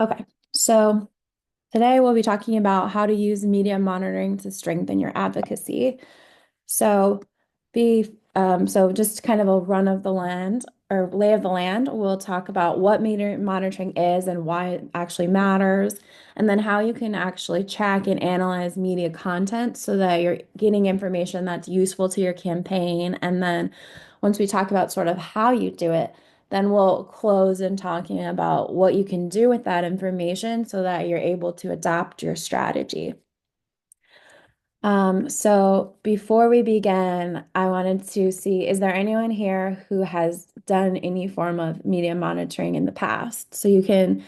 Okay, so today we'll be talking about how to use media monitoring to strengthen your advocacy. So, so just kind of a run of the land or lay of the land. We'll talk about what media monitoring is and why it actually matters, and then how you can actually track and analyze media content so that you're getting information that's useful to your campaign. And then once we talk about sort of how you do it, then we'll close in talking about what you can do with that information so that you're able to adapt your strategy. So before we begin, I wanted to see, is there anyone here who has done any form of media monitoring in the past? So you can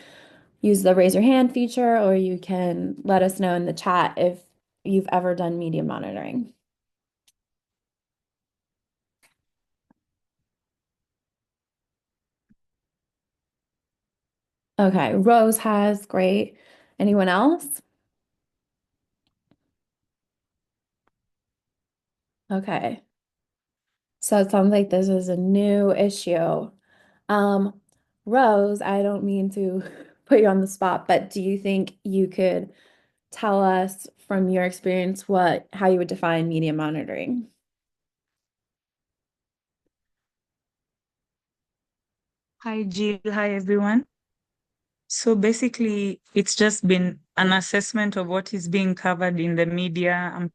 use the raise your hand feature, or you can let us know in the chat if you've ever done media monitoring. Okay, Rose has, great. Anyone else? Okay, so it sounds like this is a new issue. Um, Rose, I don't mean to put you on the spot, but do you think you could tell us from your experience how you would define media monitoring? Hi, Jill. Hi, everyone. So basically, it's just been an assessment of what is being covered in the media,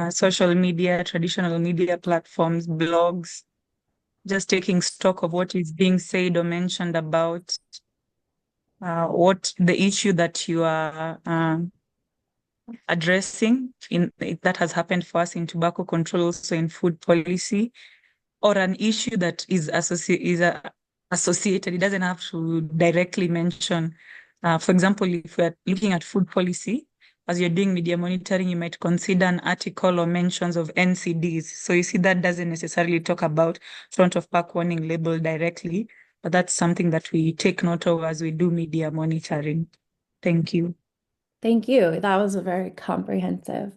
social media, traditional media platforms, blogs, just taking stock of what is being said or mentioned about what the issue that you are addressing in that has happened for us in tobacco control, also in food policy, or an issue that associated. It doesn't have to directly mention. For example, if we're looking at food policy, as you're doing media monitoring, you might consider an article or mentions of NCDs. So you see, that doesn't necessarily talk about front of pack warning label directly, but that's something that we take note of as we do media monitoring. Thank you. Thank you. That was a very comprehensive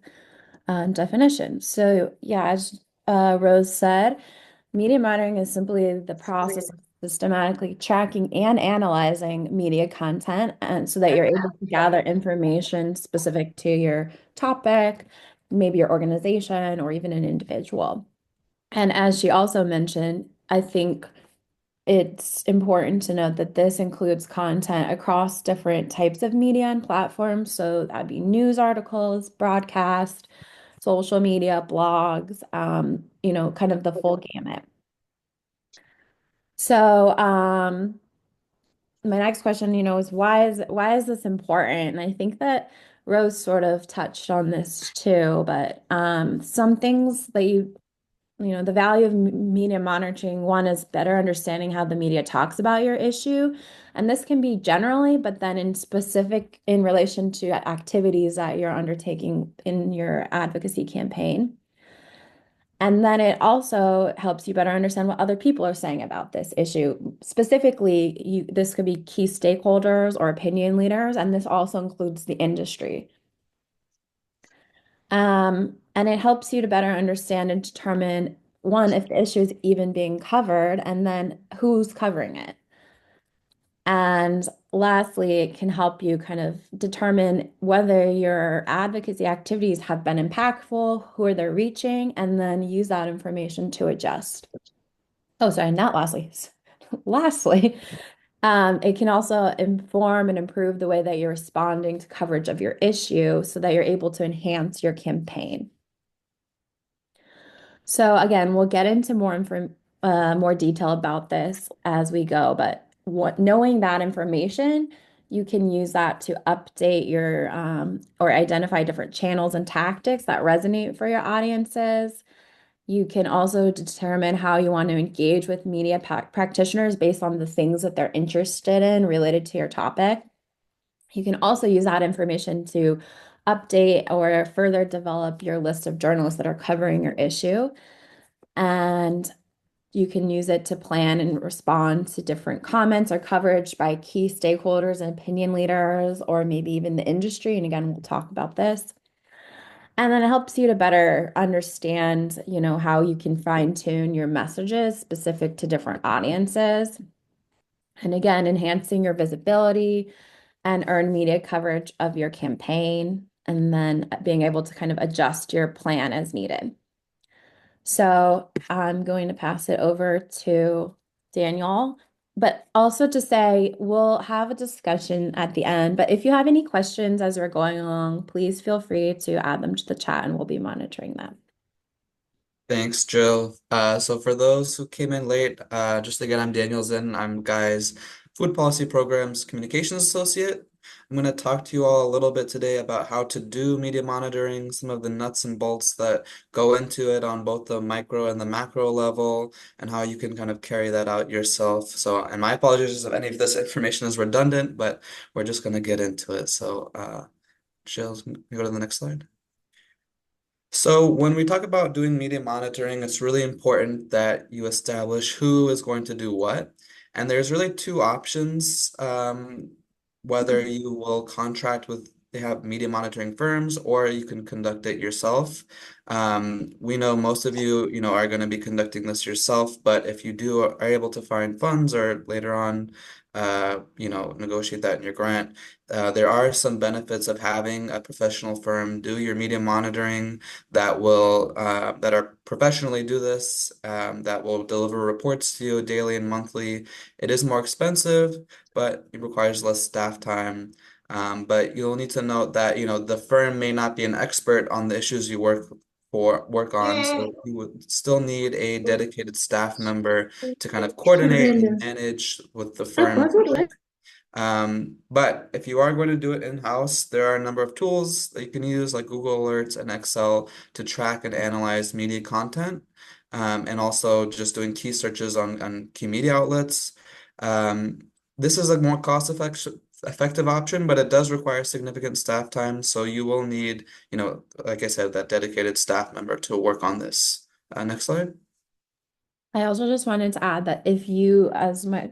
definition. So, yeah, as Rose said, media monitoring is simply the process of systematically tracking and analyzing media content, and so that you're able to gather information specific to your topic, maybe your organization, or even an individual. And as she also mentioned, I think it's important to note that this includes content across different types of media and platforms. So that'd be news articles, broadcast, social media, blogs, kind of the full gamut. So, my next question, is why is this important? And I think that Rose sort of touched on this too, but some things that the value of media monitoring, one is better understanding how the media talks about your issue. And this can be generally, but then in specific in relation to activities that you're undertaking in your advocacy campaign. And then it also helps you better understand what other people are saying about this issue. Specifically, this could be key stakeholders or opinion leaders, and this also includes the industry. And it helps you to better understand and determine, one, if the issue is even being covered, and then who's covering it. And lastly, it can help you kind of determine whether your advocacy activities have been impactful, who are they reaching, and then use that information to adjust. Oh, sorry, not lastly. Lastly, it can also inform and improve the way that you're responding to coverage of your issue so that you're able to enhance your campaign. So again, we'll get into more detail about this as we go, but knowing that information, you can use that to update your or identify different channels and tactics that resonate for your audiences. You can also determine how you want to engage with media practitioners based on the things that they're interested in related to your topic. You can also use that information to update or further develop your list of journalists that are covering your issue. And you can use it to plan and respond to different comments or coverage by key stakeholders and opinion leaders, or maybe even the industry. And again, we'll talk about this. And then it helps you to better understand, how you can fine tune your messages specific to different audiences. And again, enhancing your visibility and earn media coverage of your campaign, and then being able to kind of adjust your plan as needed. So I'm going to pass it over to Daniel, but also to say we'll have a discussion at the end. But if you have any questions as we're going along, please feel free to add them to the chat and we'll be monitoring them. Thanks, Jill. So for those who came in late, just again, I'm Daniel Zinn. I'm GHAI's Food Policy Programs Communications Associate. I'm going to talk to you all a little bit today about how to do media monitoring, some of the nuts and bolts that go into it on both the micro and the macro level, and how you can kind of carry that out yourself. So, and my apologies if any of this information is redundant, but we're just going to get into it. So, Jill, can you go to the next slide? So when we talk about doing media monitoring, it's really important that you establish who is going to do what. And there's really two options, whether you will contract with, they have media monitoring firms, or you can conduct it yourself. We know most of you, are going to be conducting this yourself, but if you are able to find funds or later on, negotiate that in your grant, there are some benefits of having a professional firm do your media monitoring that are professionally do this, that will deliver reports to you daily and monthly. It is more expensive, but it requires less staff time. But you'll need to note that, the firm may not be an expert on the issues you work on, so you would still need a dedicated staff member to kind of coordinate and manage with the firm's work. But if you are going to do it in-house, there are a number of tools that you can use, like Google Alerts and Excel, to track and analyze media content, and also just doing key searches on key media outlets. Um, this is a more cost effective option, but it does require significant staff time, so you will need, like I said, that dedicated staff member to work on this. Next slide. I also just wanted to add that if you, as my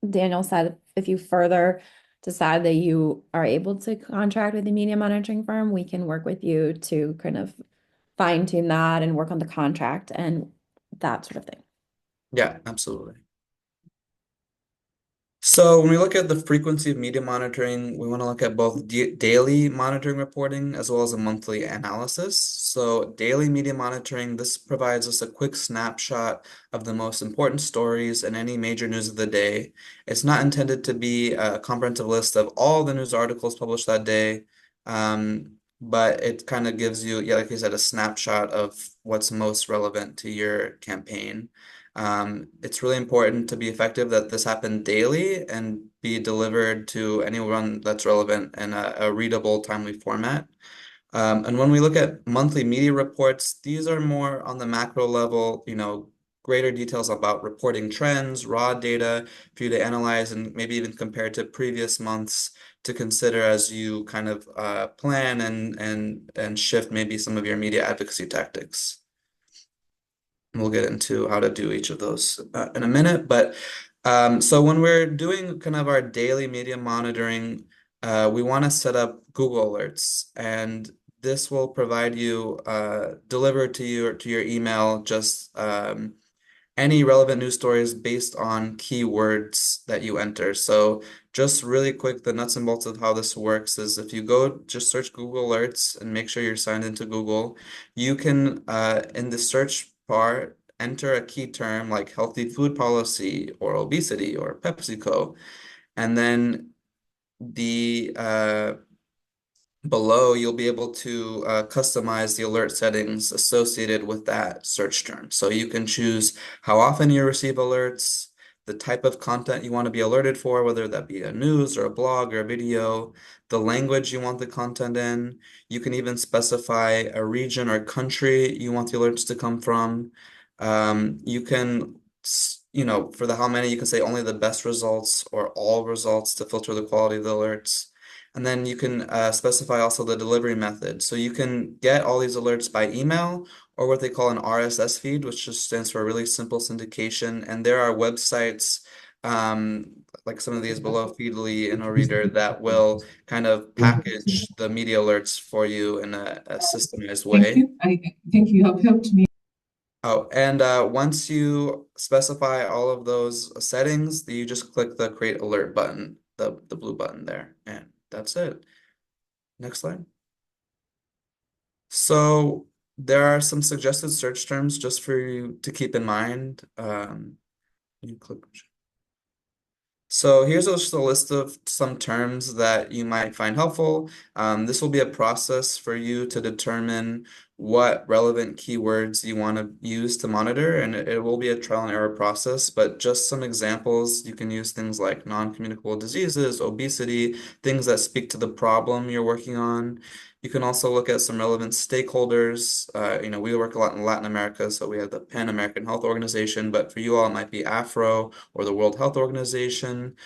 Daniel said, if you further decide that you are able to contract with a media monitoring firm, we can work with you to kind of fine tune that and work on the contract and that sort of thing. Yeah, absolutely. So when we look at the frequency of media monitoring, we want to look at both daily monitoring reporting as well as a monthly analysis. So daily media monitoring, this provides us a quick snapshot of the most important stories and any major news of the day. It's not intended to be a comprehensive list of all the news articles published that day, but it kind of gives you, yeah, like I said, a snapshot of what's most relevant to your campaign. It's really important to be effective that this happen daily and be delivered to anyone that's relevant in a readable, timely format. And when we look at monthly media reports, these are more on the macro level, greater details about reporting trends, raw data for you to analyze and maybe even compare to previous months to consider as you kind of plan and shift maybe some of your media advocacy tactics. We'll get into how to do each of those in a minute. But so when we're doing kind of our daily media monitoring, we want to set up Google Alerts, and this will provide you delivered to your email just any relevant news stories based on keywords that you enter. So just really quick, the nuts and bolts of how this works is if you go just search Google Alerts and make sure you're signed into Google, you can in the search bar enter a key term like healthy food policy or obesity or PepsiCo, and then the below, you'll be able to customize the alert settings associated with that search term. So you can choose how often you receive alerts, the type of content you want to be alerted for, whether that be a news or a blog or a video, the language you want the content in. You can even specify a region or country you want the alerts to come from. You can, for the how many, you can say only the best results or all results to filter the quality of the alerts. And then you can specify also the delivery method. So you can get all these alerts by email or what they call an RSS feed, which just stands for really simple syndication. And there are websites like some of these below Feedly and Reader that will kind of package the media alerts for you in a systemized Thank way. you. I think you have helped me. Oh, and once you specify all of those settings, you just click the create alert button. the blue button there. And that's it. Next slide. So there are some suggested search terms just for you to keep in mind. You click. So here's just a list of some terms that you might find helpful. This will be a process for you to determine what relevant keywords you want to use to monitor, and it will be a trial and error process, but just some examples, you can use things like non-communicable diseases, obesity, things that speak to the problem you're working on. You can also look at some relevant stakeholders. We work a lot in Latin America, so we have the Pan American Health Organization, but for you all, it might be Afro or the World Health Organization.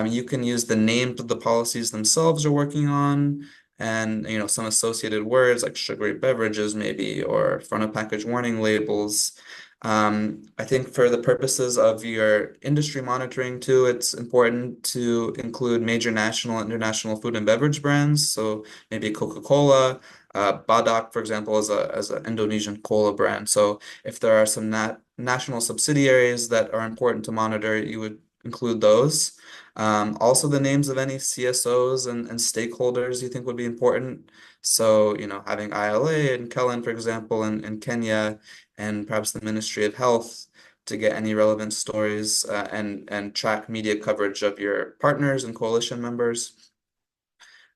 You can use the names of the policies themselves you're working on, and some associated words like sugary beverages, maybe, or front of package warning labels. I think for the purposes of your industry monitoring too, it's important to include major national and international food and beverage brands. So maybe Coca-Cola, Badak, for example, is an Indonesian cola brand. So if there are some national subsidiaries that are important to monitor, you would include those. Also, the names of any CSOs and stakeholders you think would be important. So, having ILA and Kellen, for example, in Kenya, and perhaps the Ministry of Health to get any relevant stories and track media coverage of your partners and coalition members.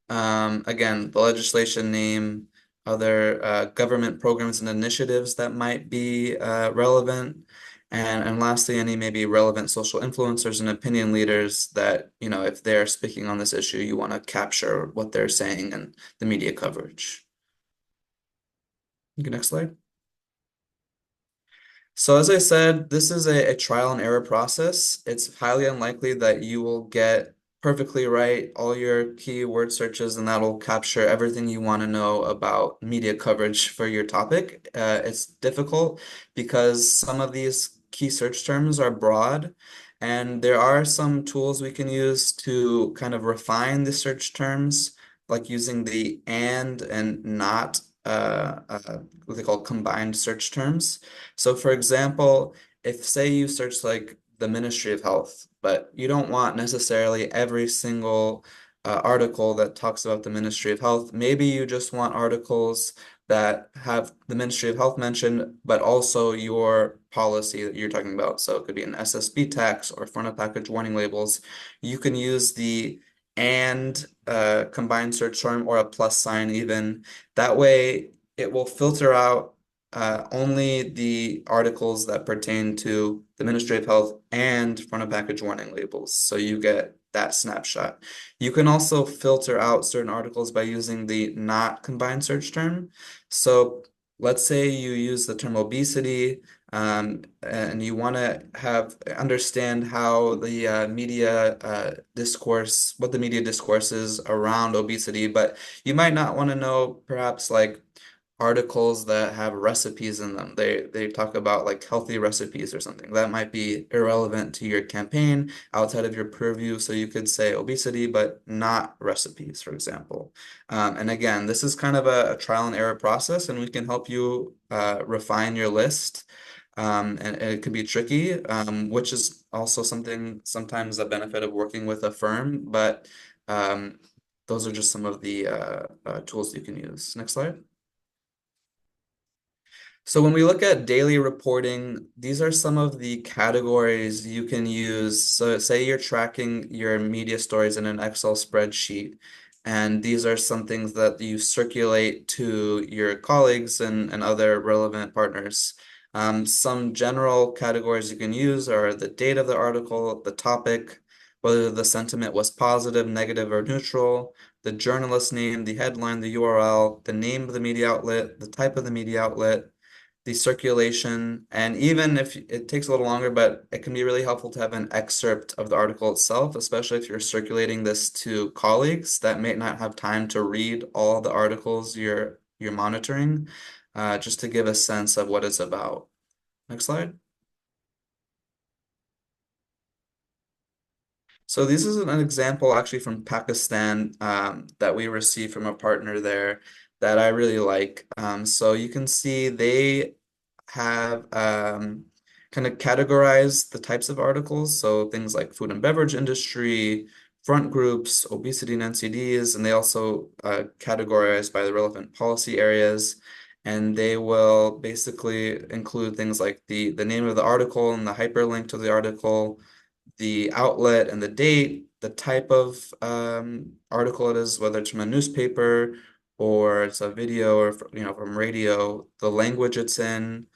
Again, the legislation name, other government programs and initiatives that might be relevant. And lastly, any maybe relevant social influencers and opinion leaders that, if they're speaking on this issue, you want to capture what they're saying and the media coverage. Okay, next slide. So as I said, this is a trial and error process. It's highly unlikely that you will get perfectly right all your keyword searches and that'll capture everything you want to know about media coverage for your topic. It's difficult because some of these key search terms are broad, and there are some tools we can use to kind of refine the search terms, like using the and not what they call combined search terms. So for example, if say you search like the Ministry of Health, but you don't want necessarily every single article that talks about the Ministry of Health, maybe you just want articles that have the Ministry of Health mentioned, but also your policy that you're talking about. So it could be an SSB tax or front of package warning labels. You can use the and combined search term or a plus sign even. That way it will filter out only the articles that pertain to the Ministry of Health and front of package warning labels. So you get that snapshot. You can also filter out certain articles by using the not combined search term. So let's say you use the term obesity, and you want to understand how the media discourse, what the media discourse is around obesity, but you might not want to know perhaps like articles that have recipes in them. They talk about like healthy recipes or something. That might be irrelevant to your campaign outside of your purview. So you could say obesity, but not recipes, for example. And again, this is kind of a trial and error process, and we can help you refine your list. And it can be tricky, which is also sometimes a benefit of working with a firm, but those are just some of the tools you can use. Next slide. So when we look at daily reporting, these are some of the categories you can use. So say you're tracking your media stories in an Excel spreadsheet, and these are some things that you circulate to your colleagues and other relevant partners. Some general categories you can use are the date of the article, the topic, whether the sentiment was positive, negative, or neutral, the journalist name, the headline, the URL, the name of the media outlet, the type of the media outlet, the circulation, and even if it takes a little longer, but it can be really helpful to have an excerpt of the article itself, especially if you're circulating this to colleagues that may not have time to read all the articles you're monitoring, just to give a sense of what it's about. Next slide. So this is an example actually from Pakistan that we received from a partner there that I really like. So you can see they have kind of categorized the types of articles. So things like food and beverage industry, front groups, obesity and NCDs, and they also categorize by the relevant policy areas. And they will basically include things like the name of the article and the hyperlink to the article, the outlet and the date, the type of article it is, whether it's from a newspaper or it's a video or from radio, the language it's in,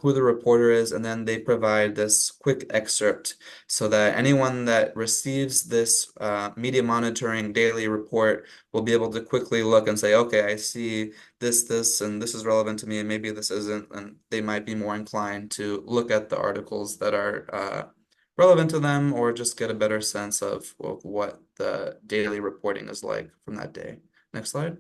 who the reporter is, and then they provide this quick excerpt so that anyone that receives this media monitoring daily report will be able to quickly look and say, okay, I see this, and this is relevant to me, and maybe this isn't, and they might be more inclined to look at the articles that are relevant to them or just get a better sense of what the daily reporting is like from that day. Next slide.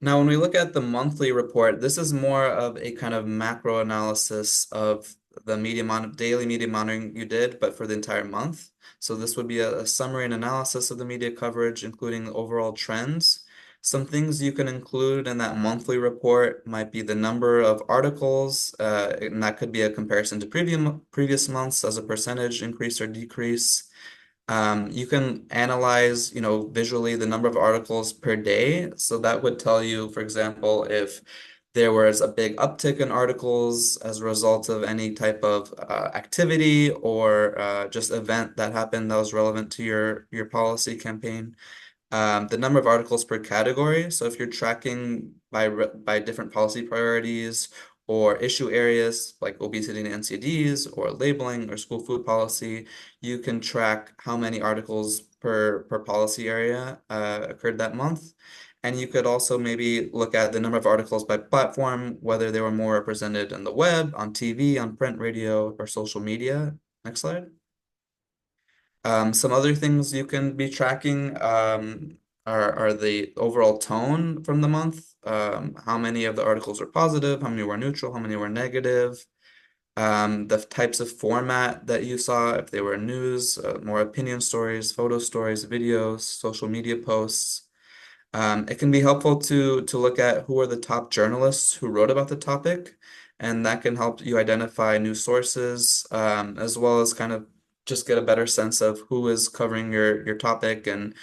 Now, when we look at the monthly report, this is more of a kind of macro analysis of the daily media monitoring you did, but for the entire month. So this would be a summary and analysis of the media coverage, including overall trends. Some things you can include in that monthly report might be the number of articles, and that could be a comparison to previous months as a percentage increase or decrease. You can analyze, visually the number of articles per day. So that would tell you, for example, if there was a big uptick in articles as a result of any type of activity or just event that happened that was relevant to your policy campaign. The number of articles per category. So if you're tracking by different policy priorities or issue areas like obesity and NCDs or labeling or school food policy, you can track how many articles per policy area occurred that month. And you could also maybe look at the number of articles by platform, whether they were more represented on the web, on TV, on print, radio, or social media. Next slide. Some other things you can be tracking are the overall tone from the month. How many of the articles were positive, how many were neutral, how many were negative. The types of format that you saw, if they were news, more opinion stories, photo stories, videos, social media posts. It can be helpful to look at who are the top journalists who wrote about the topic, and that can help you identify new sources, as well as kind of just get a better sense of who is covering your topic and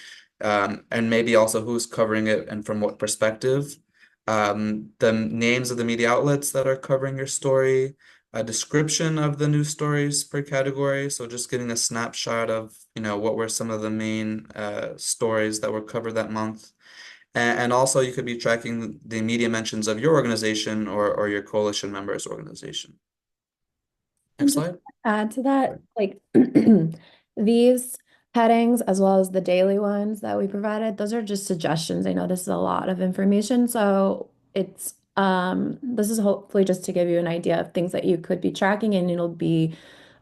maybe also who's covering it and from what perspective. The names of the media outlets that are covering your story, a description of the news stories per category. So just getting a snapshot of, what were some of the main stories that were covered that month. And also you could be tracking the media mentions of your organization or your coalition members organization. And Next just slide. to add to that, like these headings as well as the daily ones that we provided, those are just suggestions. I know this is a lot of information, so it's this is hopefully just to give you an idea of things that you could be tracking, and it'll be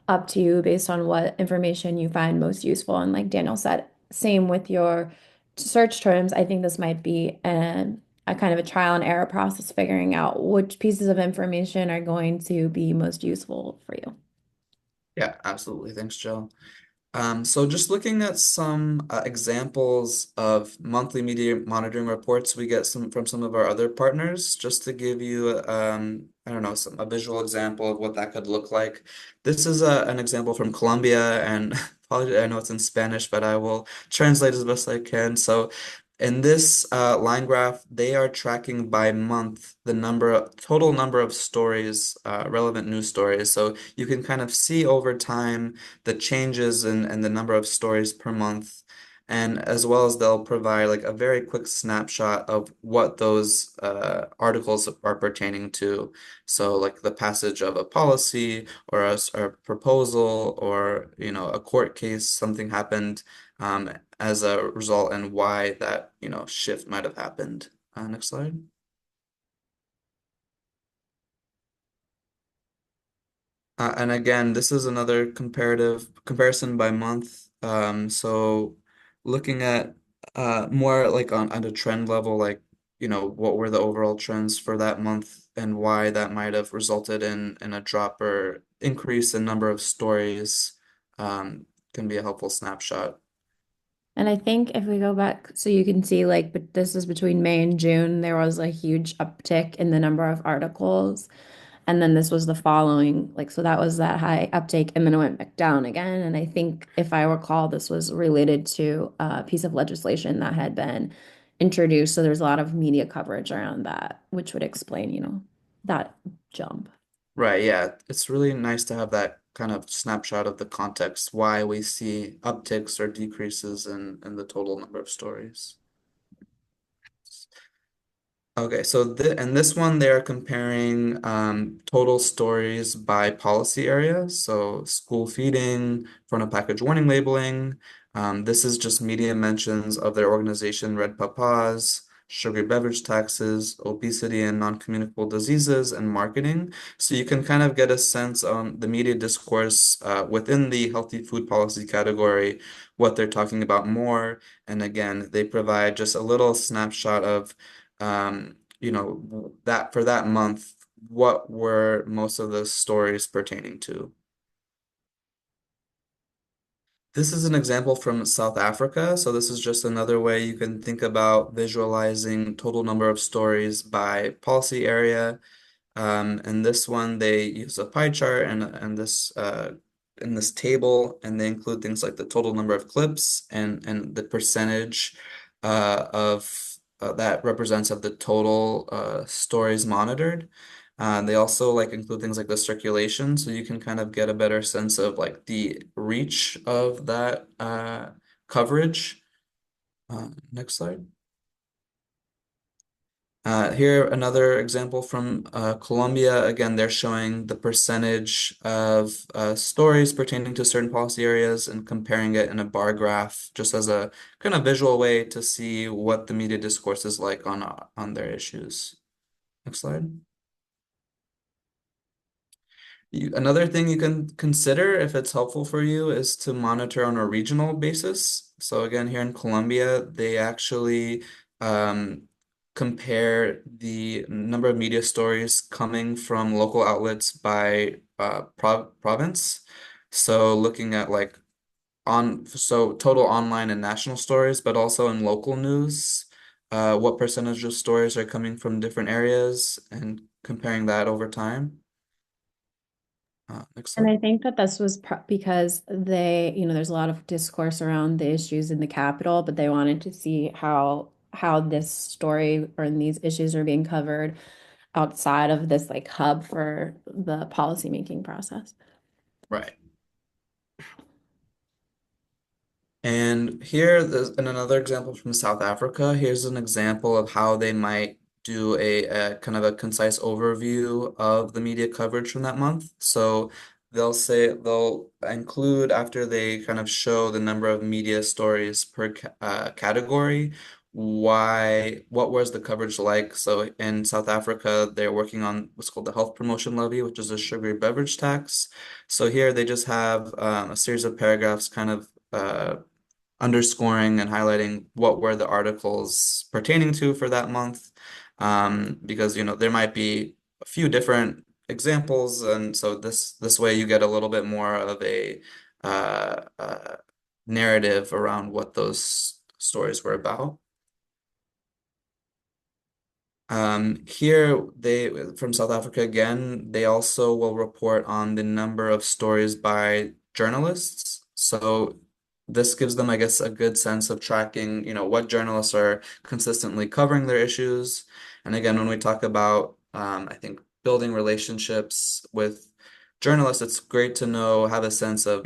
up to you based on what information you find most useful. And like Daniel said, same with your search terms. I think this might be a kind of a trial and error process, figuring out which pieces of information are going to be most useful for you. Yeah, absolutely. Thanks, Jill. So just looking at some examples of monthly media monitoring reports we get from some of our other partners, just to give you, I don't know, a visual example of what that could look like. This is an example from Colombia, and probably I know it's in Spanish, but I will translate as best I can. So in this line graph, they are tracking by month the total number of stories, relevant news stories. So you can kind of see over time the changes in the number of stories per month. And as well as they'll provide like a very quick snapshot of what those articles are pertaining to. So like the passage of a policy or a proposal or a court case, something happened as a result and why that shift might have happened. Next slide. And again, this is another comparison by month. So looking at more like on a trend level, like, what were the overall trends for that month and why that might have resulted in a drop or increase in number of stories, can be a helpful snapshot. And I think if we go back, so you can see like, but this is between May and June, there was a huge uptick in the number of articles. And then this was the following, like, so that was that high uptake and then it went back down again. And I think if I recall, this was related to a piece of legislation that had been introduced. So there's a lot of media coverage around that, which would explain, that jump. Right, yeah. It's really nice to have that kind of snapshot of the context, why we see upticks or decreases in the total number of stories. Okay, so in this one, they're comparing total stories by policy area. So school feeding, front of package warning labeling. This is just media mentions of their organization, Red Papas, sugary beverage taxes, obesity and non-communicable diseases, and marketing. So you can kind of get a sense on the media discourse within the healthy food policy category, what they're talking about more. And again, they provide just a little snapshot of that for that month, what were most of the stories pertaining to? This is an example from South Africa. So this is just another way you can think about visualizing total number of stories by policy area. And this one, they use a pie chart and this in this table, and they include things like the total number of clips and the percentage of that represents of the total stories monitored. They also like include things like the circulation, so you can kind of get a better sense of like the reach of that coverage. Next slide. Here, another example from Colombia. Again, they're showing the percentage of stories pertaining to certain policy areas and comparing it in a bar graph, just as a kind of visual way to see what the media discourse is like on their issues. Next slide. Another thing you can consider if it's helpful for you is to monitor on a regional basis. So again, here in Colombia, they actually um, compare the number of media stories coming from local outlets by province. So looking at like total online and national stories, but also in local news, what percentage of stories are coming from different areas and comparing that over time. Next And slide. I think that this was because there's a lot of discourse around the issues in the Capitol, but they wanted to see how this story or these issues are being covered outside of this like hub for the policymaking process. Right. And here, in another example from South Africa, here's an example of how they might do a kind of a concise overview of the media coverage from that month. So they'll include after they kind of show the number of media stories per category, what was the coverage like? So in South Africa, they're working on what's called the health promotion levy, which is a sugary beverage tax. So here they just have a series of paragraphs kind of underscoring and highlighting what were the articles pertaining to for that month. Because there might be a few different examples, and so this way you get a little bit more of a narrative around what those stories were about. Here from South Africa again, they also will report on the number of stories by journalists. So this gives them, I guess, a good sense of tracking, what journalists are consistently covering their issues. And again, when we talk about, I think building relationships with journalists, it's great to have a sense of,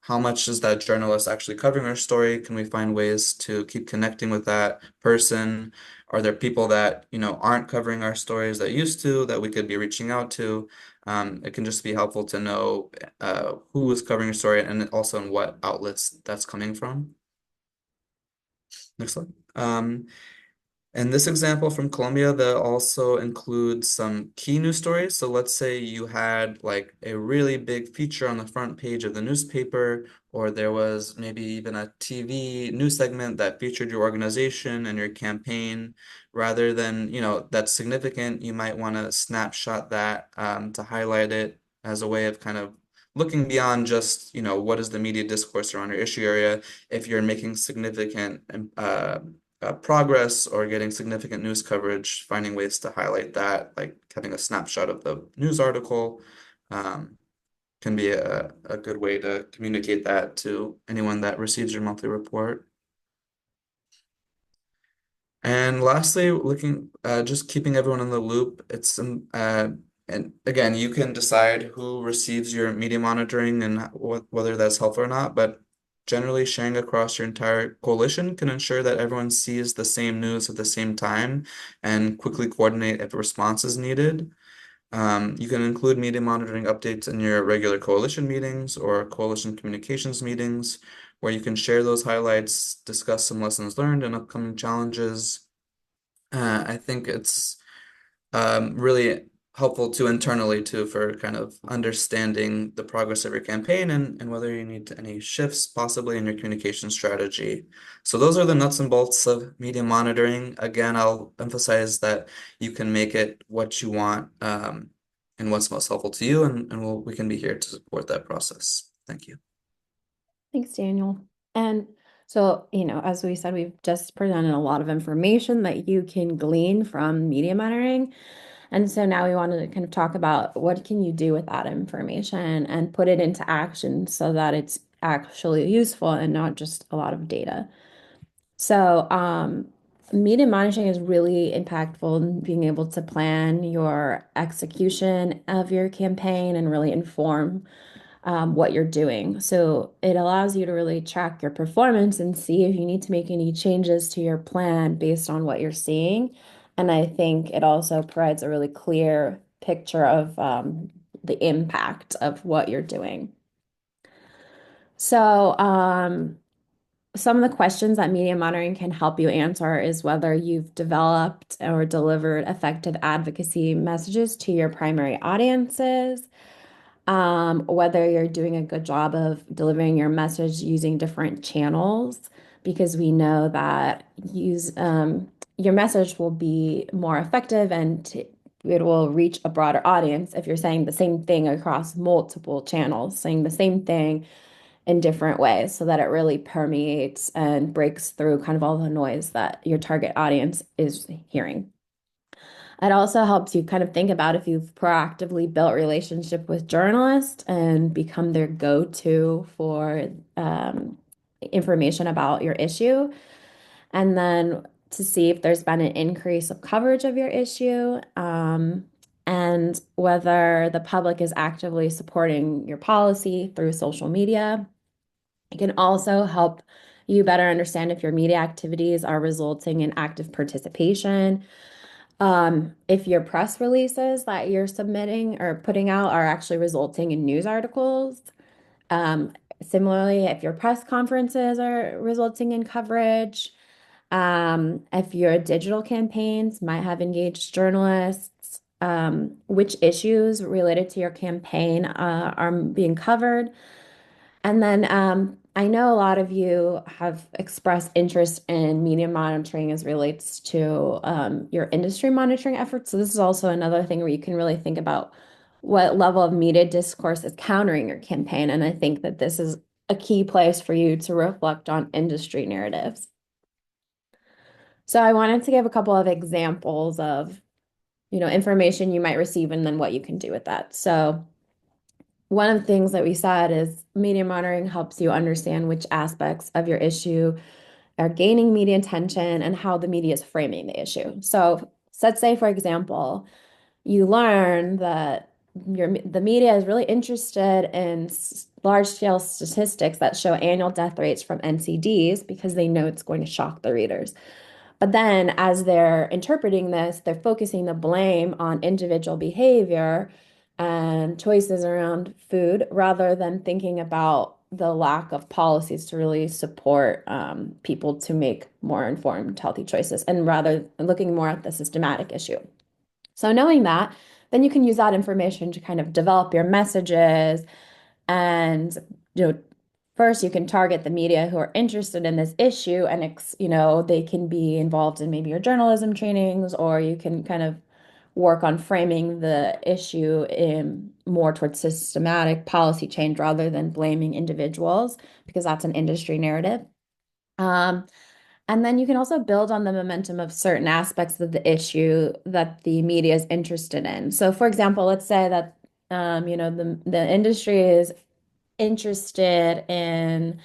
how much is that journalist actually covering our story? Can we find ways to keep connecting with that person? Are there people that, aren't covering our stories that used to, that we could be reaching out to? It can just be helpful to know who is covering your story and also in what outlets that's coming from. Next slide. In this example from Colombia, they'll also include some key news stories. So let's say you had like a really big feature on the front page of the newspaper, or there was maybe even a TV news segment that featured your organization and your campaign. Rather than, that's significant, you might want to snapshot that to highlight it as a way of kind of looking beyond just, what is the media discourse around your issue area. If you're making significant progress or getting significant news coverage, finding ways to highlight that, like having a snapshot of the news article, um, can be a good way to communicate that to anyone that receives your monthly report. And lastly, just keeping everyone in the loop. And again, you can decide who receives your media monitoring and whether that's helpful or not. But generally, sharing across your entire coalition can ensure that everyone sees the same news at the same time and quickly coordinate if a response is needed. You can include media monitoring updates in your regular coalition meetings or coalition communications meetings, where you can share those highlights, discuss some lessons learned and upcoming challenges. I think it's really helpful to internally too for kind of understanding the progress of your campaign and whether you need any shifts possibly in your communication strategy. So those are the nuts and bolts of media monitoring. Again, I'll emphasize that you can make it what you want and what's most helpful to you, and we can be here to support that process. Thank you. Thanks, Daniel. And so, as we said, we've just presented a lot of information that you can glean from media monitoring. And so now we wanted to kind of talk about what can you do with that information and put it into action so that it's actually useful and not just a lot of data. So, media monitoring is really impactful in being able to plan your execution of your campaign and really inform what you're doing. So it allows you to really track your performance and see if you need to make any changes to your plan based on what you're seeing. And I think it also provides a really clear picture of the impact of what you're doing. So, some of the questions that media monitoring can help you answer is whether you've developed or delivered effective advocacy messages to your primary audiences, whether you're doing a good job of delivering your message using different channels, because we know that your message will be more effective and it will reach a broader audience if you're saying the same thing across multiple channels, saying the same thing in different ways so that it really permeates and breaks through kind of all the noise that your target audience is hearing. It also helps you kind of think about if you've proactively built relationship with journalists and become their go-to for information about your issue, and then to see if there's been an increase of coverage of your issue, and whether the public is actively supporting your policy through social media. It can also help you better understand if your media activities are resulting in active participation. If your press releases that you're submitting or putting out are actually resulting in news articles. Um, Similarly, if your press conferences are resulting in coverage, if your digital campaigns might have engaged journalists, which issues related to your campaign are being covered. And then I know a lot of you have expressed interest in media monitoring as relates to your industry monitoring efforts. So this is also another thing where you can really think about what level of media discourse is countering your campaign. And I think that this is a key place for you to reflect on industry narratives. So I wanted to give a couple of examples of, information you might receive and then what you can do with that. So one of the things that we said is media monitoring helps you understand which aspects of your issue are gaining media attention and how the media is framing the issue. So let's say, for example, you learn that the media is really interested in large-scale statistics that show annual death rates from NCDs because they know it's going to shock the readers. But then as they're interpreting this, they're focusing the blame on individual behavior and choices around food rather than thinking about the lack of policies to really support people to make more informed, healthy choices, and rather looking more at the systematic issue. So knowing that, then you can use that information to kind of develop your messages and, first you can target the media who are interested in this issue and, they can be involved in maybe your journalism trainings, or you can kind of work on framing the issue in more towards systematic policy change rather than blaming individuals, because that's an industry narrative. And then you can also build on the momentum of certain aspects of the issue that the media is interested in. So, for example, let's say that the industry is interested in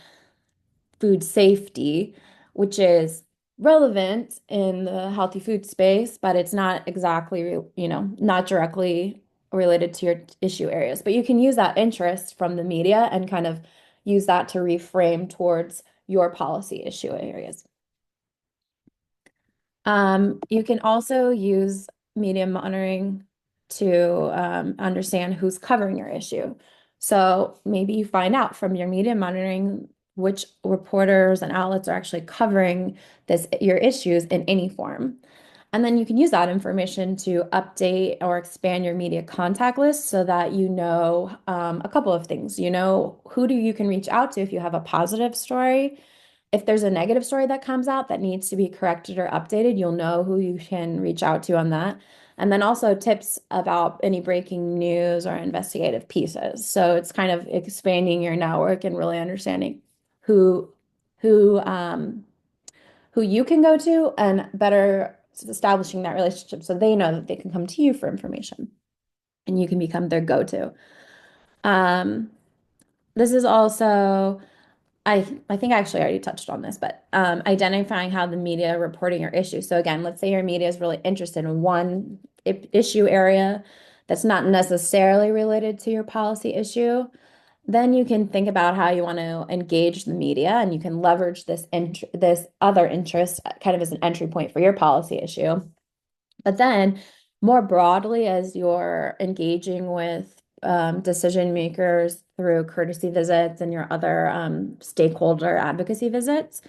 food safety, which is relevant in the healthy food space, but it's not exactly, not directly related to your issue areas. But you can use that interest from the media and kind of use that to reframe towards your policy issue areas. You can also use media monitoring to understand who's covering your issue. So maybe you find out from your media monitoring which reporters and outlets are actually covering your issues in any form. And then you can use that information to update or expand your media contact list so that you know a couple of things. You know who you can reach out to if you have a positive story. If there's a negative story that comes out that needs to be corrected or updated, you'll know who you can reach out to on that. And then also tips about any breaking news or investigative pieces. So it's kind of expanding your network and really understanding who who um, who you can go to and better establishing that relationship so they know that they can come to you for information and you can become their go-to. Um, this is also I think I actually already touched on this, but identifying how the media reporting your issue. So again, let's say your media is really interested in one issue area that's not necessarily related to your policy issue. Then you can think about how you want to engage the media, and you can leverage this other interest kind of as an entry point for your policy issue. But then, more broadly, as you're engaging with decision makers through courtesy visits and your other stakeholder advocacy visits,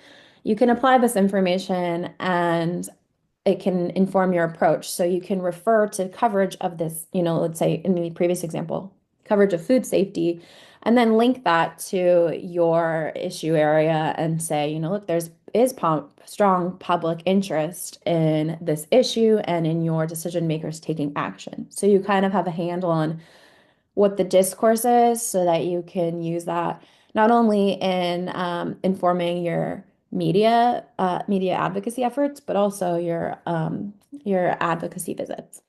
you can apply this information and it can inform your approach. So you can refer to coverage of this, let's say in the previous example, coverage of food safety, and then link that to your issue area and say, look, is strong public interest in this issue and in your decision makers taking action. So you kind of have a handle on what the discourse is so that you can use that not only in informing your media advocacy efforts, but also your advocacy visits.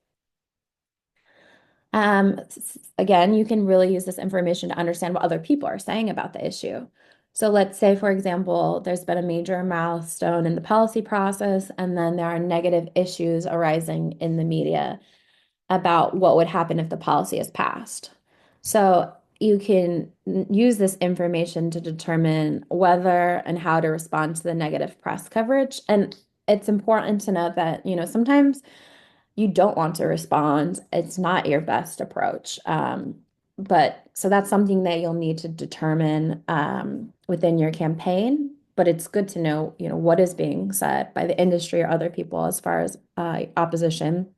Again, you can really use this information to understand what other people are saying about the issue. So let's say, for example, there's been a major milestone in the policy process, and then there are negative issues arising in the media about what would happen if the policy is passed. So you can use this information to determine whether and how to respond to the negative press coverage. And it's important to note that, sometimes you don't want to respond. It's not your best approach. But so that's something that you'll need to determine within your campaign. But it's good to know, what is being said by the industry or other people as far as opposition.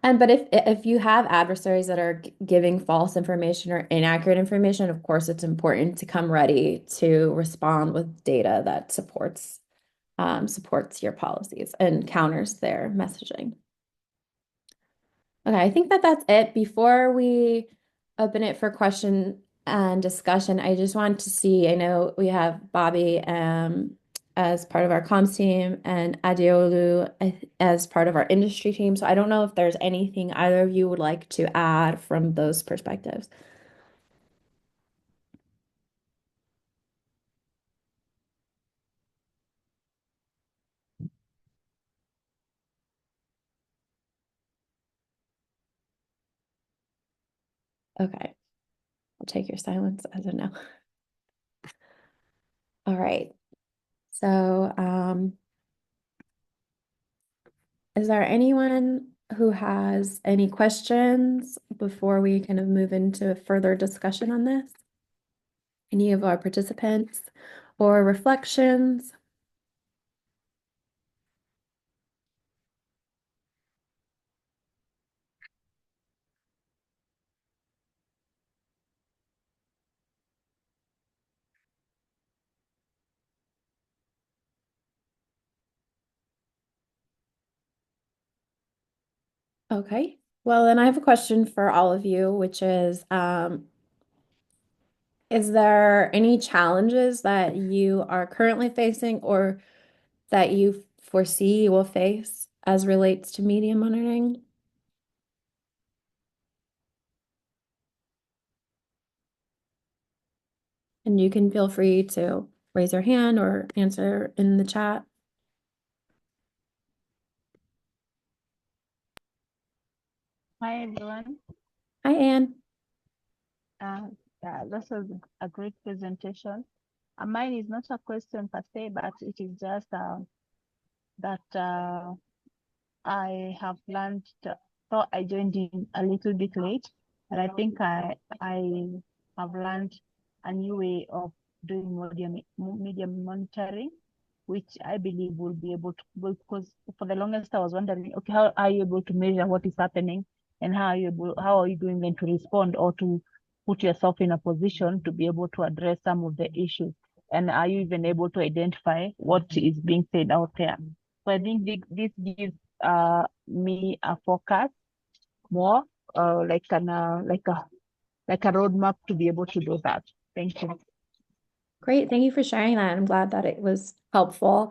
But if you have adversaries that are giving false information or inaccurate information, of course, it's important to come ready to respond with data that supports your policies and counters their messaging. Okay, I think that that's it. Before we open it for question and discussion, I just want to see, I know we have Bobby as part of our comms team and Adeolu as part of our industry team. So I don't know if there's anything either of you would like to add from those perspectives. Okay, I'll take your silence as a no. All right. So, is there anyone who has any questions before we kind of move into further discussion on this? Any of our participants or reflections? Okay. Well, then I have a question for all of you, which is there any challenges that you are currently facing or that you foresee you will face as relates to media monitoring? And you can feel free to raise your hand or answer in the chat. Hi everyone. Hi, Anne. Uh, yeah, this was a great presentation. Mine is not a question per se, but it is just that I have learned. So I joined in a little bit late, but I think I have learned a new way of doing media monitoring, which I believe will be able to, because for the longest I was wondering, okay, how are you able to measure what is happening, and how are you going then to respond or to put yourself in a position to be able to address some of the issues, and are you even able to identify what is being said out there? So I think this gives me a focus more, like a roadmap to be able to do that. Thank you. Great. Thank you for sharing that. I'm glad that it was helpful.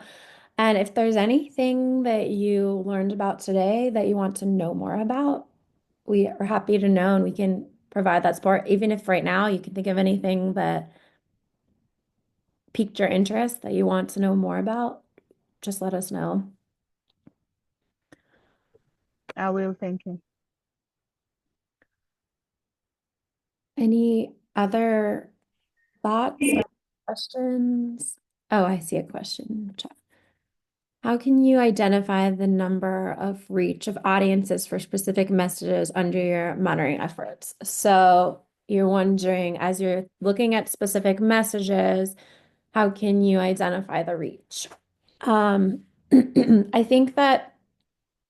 And if there's anything that you learned about today that you want to know more about, we are happy to know and we can provide that support. Even if right now you can think of anything that piqued your interest that you want to know more about, just let us know. I will. Thank you. Any other thoughts or questions? Oh, I see a question in the chat. How can you identify the number of reach of audiences for specific messages under your monitoring efforts? So you're wondering, as you're looking at specific messages, how can you identify the reach? I think that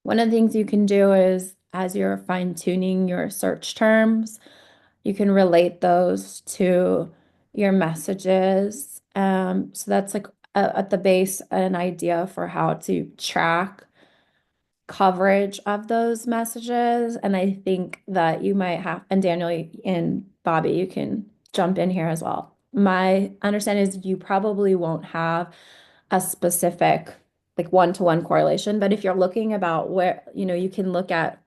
one of the things you can do is, as you're fine-tuning your search terms, you can relate those to your messages. So that's like at the base, an idea for how to track coverage of those messages. And I think that you might have, and Daniel and Bobby, you can jump in here as well. My understanding is you probably won't have a specific like one-to-one correlation, but if you're looking about where, you can look at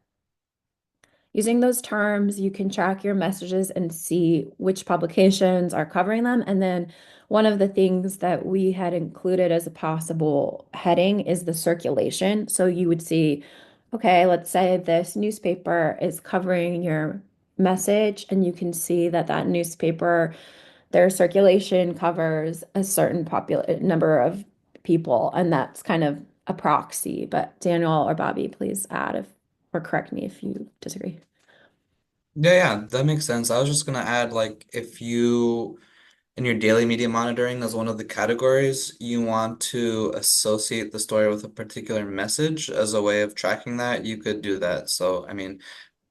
using those terms, you can track your messages and see which publications are covering them. And then one of the things that we had included as a possible heading is the circulation. So you would see, okay, let's say this newspaper is covering your message, and you can see that that newspaper, their circulation covers a certain number of people, and that's kind of a proxy. But Daniel or Bobby, please add if or correct me if you disagree. Yeah, that makes sense. I was just gonna add, like, if you in your daily media monitoring as one of the categories, you want to associate the story with a particular message as a way of tracking that, you could do that. So, I mean,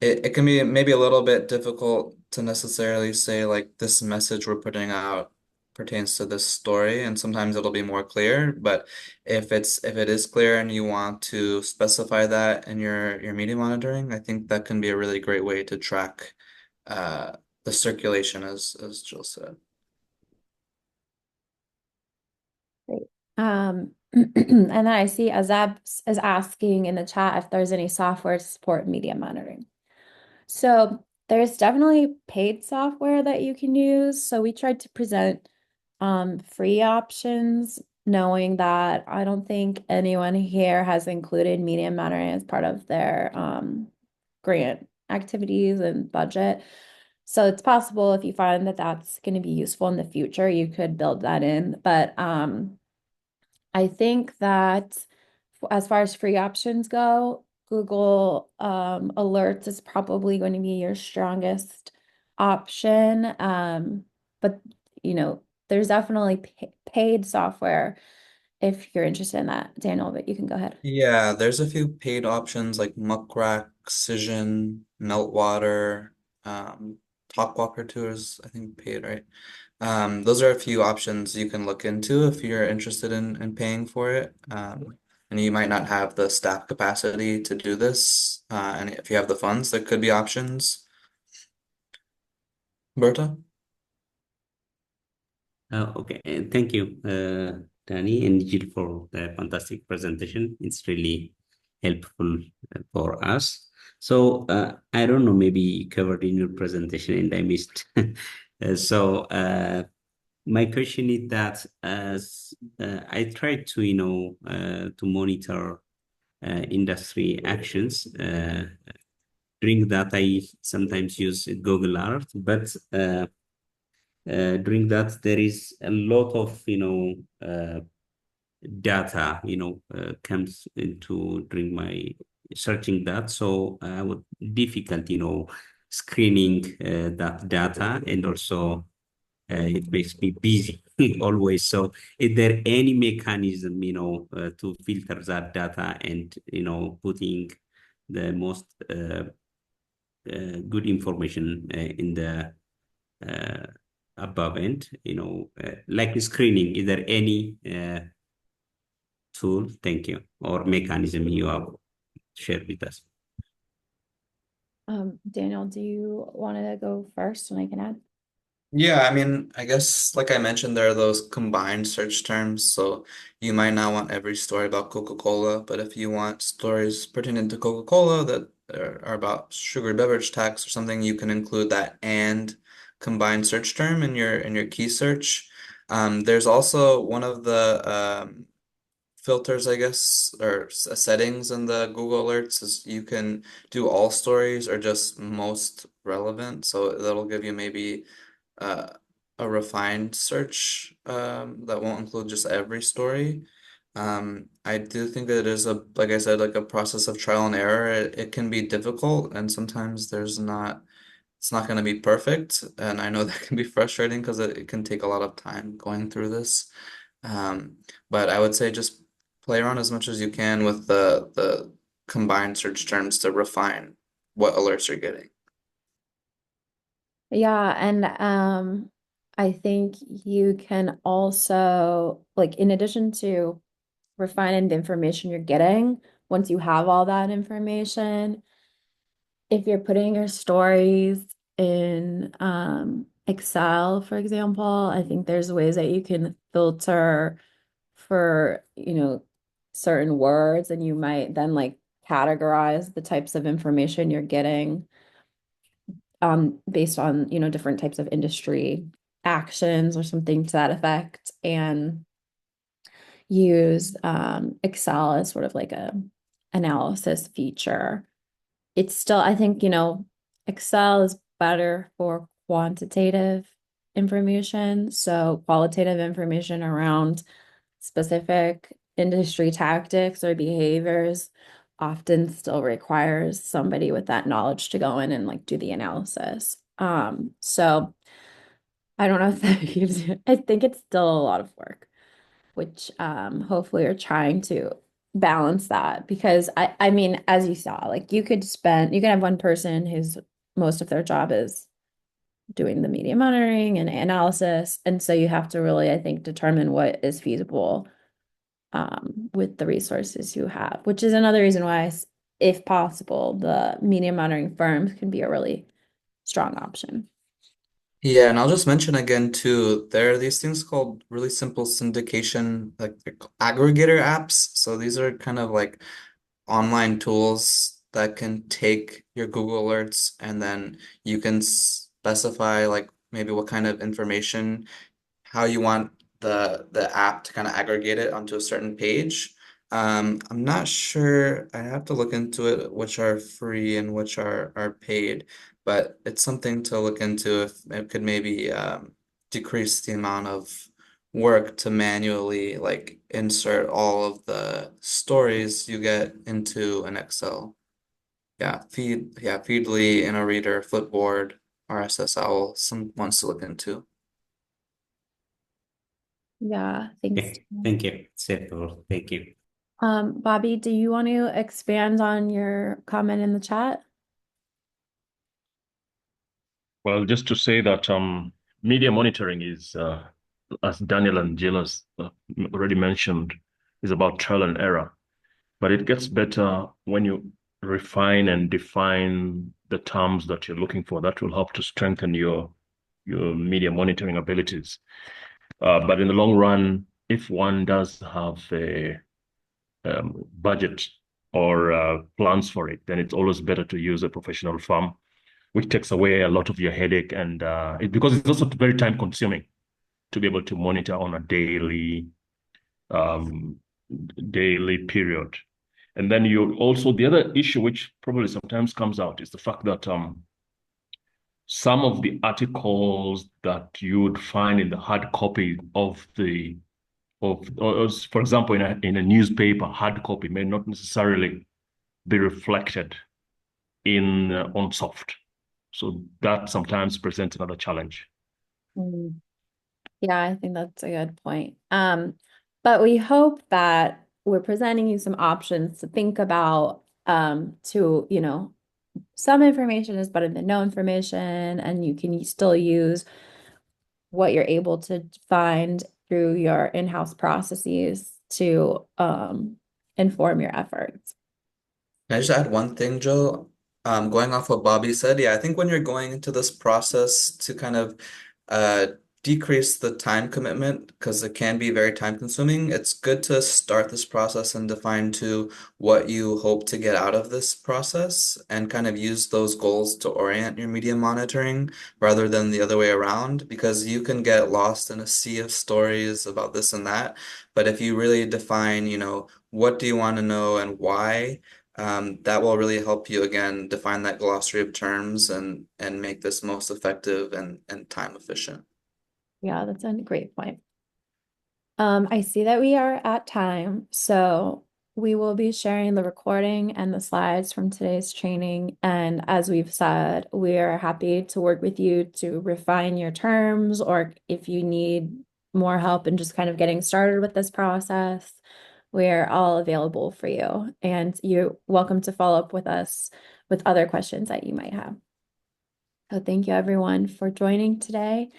it can be maybe a little bit difficult to necessarily say like this message we're putting out pertains to this story, and sometimes it'll be more clear. But if it is clear and you want to specify that in your media monitoring, I think that can be a really great way to track uh, the circulation, as Jill said. Great. And then I see Azab is asking in the chat if there's any software to support media monitoring. So there's definitely paid software that you can use. So we tried to present free options, knowing that I don't think anyone here has included media monitoring as part of their grant activities and budget. So it's possible if you find that that's going to be useful in the future, you could build that in. But I think that as far as free options go, Google Alerts is probably going to be your strongest option. But there's definitely paid software if you're interested in that, Daniel, but you can go ahead. Yeah, there's a few paid options like Muckrack, Cision, Meltwater, Talkwalker too is I think paid, right? Those are a few options you can look into if you're interested in paying for it. And you might not have the staff capacity to do this. And if you have the funds, there could be options. Berta? Okay, thank you. Danny and Jill, for the fantastic presentation. It's really helpful for us. So I don't know, maybe you covered in your presentation and I missed. So my question is that as I try to, to monitor industry actions. During that, I sometimes use Google Earth, but during that, there is a lot of, data, comes into during my searching that. So I would difficult, screening that data, and also it makes me busy always. So is there any mechanism, to filter that data and, putting the most good information in the uh, above end, like screening? Is there any tool, thank you, or mechanism you have shared with us? Daniel, do you want to go first and I can add? Yeah, I mean, I guess like I mentioned, there are those combined search terms. So you might not want every story about Coca-Cola, but if you want stories pertaining to Coca-Cola that are about sugar beverage tax or something, you can include that and combined search term in your key search. There's also one of the filters, I guess, or settings in the Google Alerts is you can do all stories or just most relevant. So that'll give you maybe uh, a refined search that won't include just every story. I do think that it is like I said, like a process of trial and error. It can be difficult, and sometimes it's not going to be perfect. And I know that can be frustrating because it can take a lot of time going through this. But I would say just play around as much as you can with the combined search terms to refine what alerts you're getting. Yeah, and I think you can also, like, in addition to refining the information you're getting, once you have all that information, if you're putting your stories in Excel, for example, I think there's ways that you can filter for, certain words, and you might then like categorize the types of information you're getting based on, different types of industry actions or something to that effect, and use Excel as sort of like a analysis feature. It's still, I think, Excel is better for quantitative information. So qualitative information around specific industry tactics or behaviors often still requires somebody with that knowledge to go in and like do the analysis. So I don't know if that gives you, I think it's still a lot of work, which hopefully you're trying to balance that, because I mean, as you saw, like you could have one person whose most of their job is doing the media monitoring and analysis. And so you have to really, I think, determine what is feasible with the resources you have, which is another reason why, if possible, the media monitoring firms can be a really strong option. Yeah, and I'll just mention again too, there are these things called really simple syndication, like they're aggregator apps. So these are kind of like online tools that can take your Google Alerts and then you can specify like maybe what kind of information, how you want the app to kind of aggregate it onto a certain page. I'm not sure. I have to look into it, which are free and which are paid, but it's something to look into if it could maybe decrease the amount of work to manually like insert all of the stories you get into an Excel. Yeah, Feedly, InnoReader, Flipboard, RSS Owl, some ones to look into. Yeah, thanks. Okay, thank you. It's helpful. Thank you. Bobby, do you want to expand on your comment in the chat? Well, just to say that media monitoring is, as Daniel and Jill has already mentioned, is about trial and error. But it gets better when you refine and define the terms that you're looking for. That will help to strengthen your media monitoring abilities. But in the long run, if one does have a budget or plans for it, then it's always better to use a professional firm, which takes away a lot of your headache and because it's also very time consuming to be able to monitor on a um, daily period. And then you also, the other issue which probably sometimes comes out is the fact that some of the articles that you would find in the hard copy of for example, in a newspaper, hard copy may not necessarily be reflected in on soft. So that sometimes presents another challenge. Mm. Yeah, I think that's a good point. But we hope that we're presenting you some options to think about, some information is better than no information, and you can still use what you're able to find through your in-house processes to inform your efforts. Can I just add one thing, Joe? Going off what Bobby said, yeah, I think when you're going into this process to kind of uh, decrease the time commitment, because it can be very time consuming, it's good to start this process and define to what you hope to get out of this process and kind of use those goals to orient your media monitoring rather than the other way around, because you can get lost in a sea of stories about this and that. But if you really define, what do you want to know and why? That will really help you again define that glossary of terms and make this most effective and time efficient. Yeah, that's a great point. I see that we are at time, so we will be sharing the recording and the slides from today's training. And as we've said, we are happy to work with you to refine your terms, or if you need more help in just kind of getting started with this process, we're all available for you. And you're welcome to follow up with us with other questions that you might have. So thank you everyone for joining today.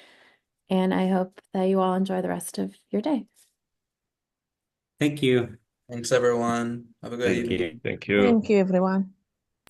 And I hope that you all enjoy the rest of your day. Thank you. Thanks, everyone. Have a good Thank evening. you. Thank you. Thank you, everyone.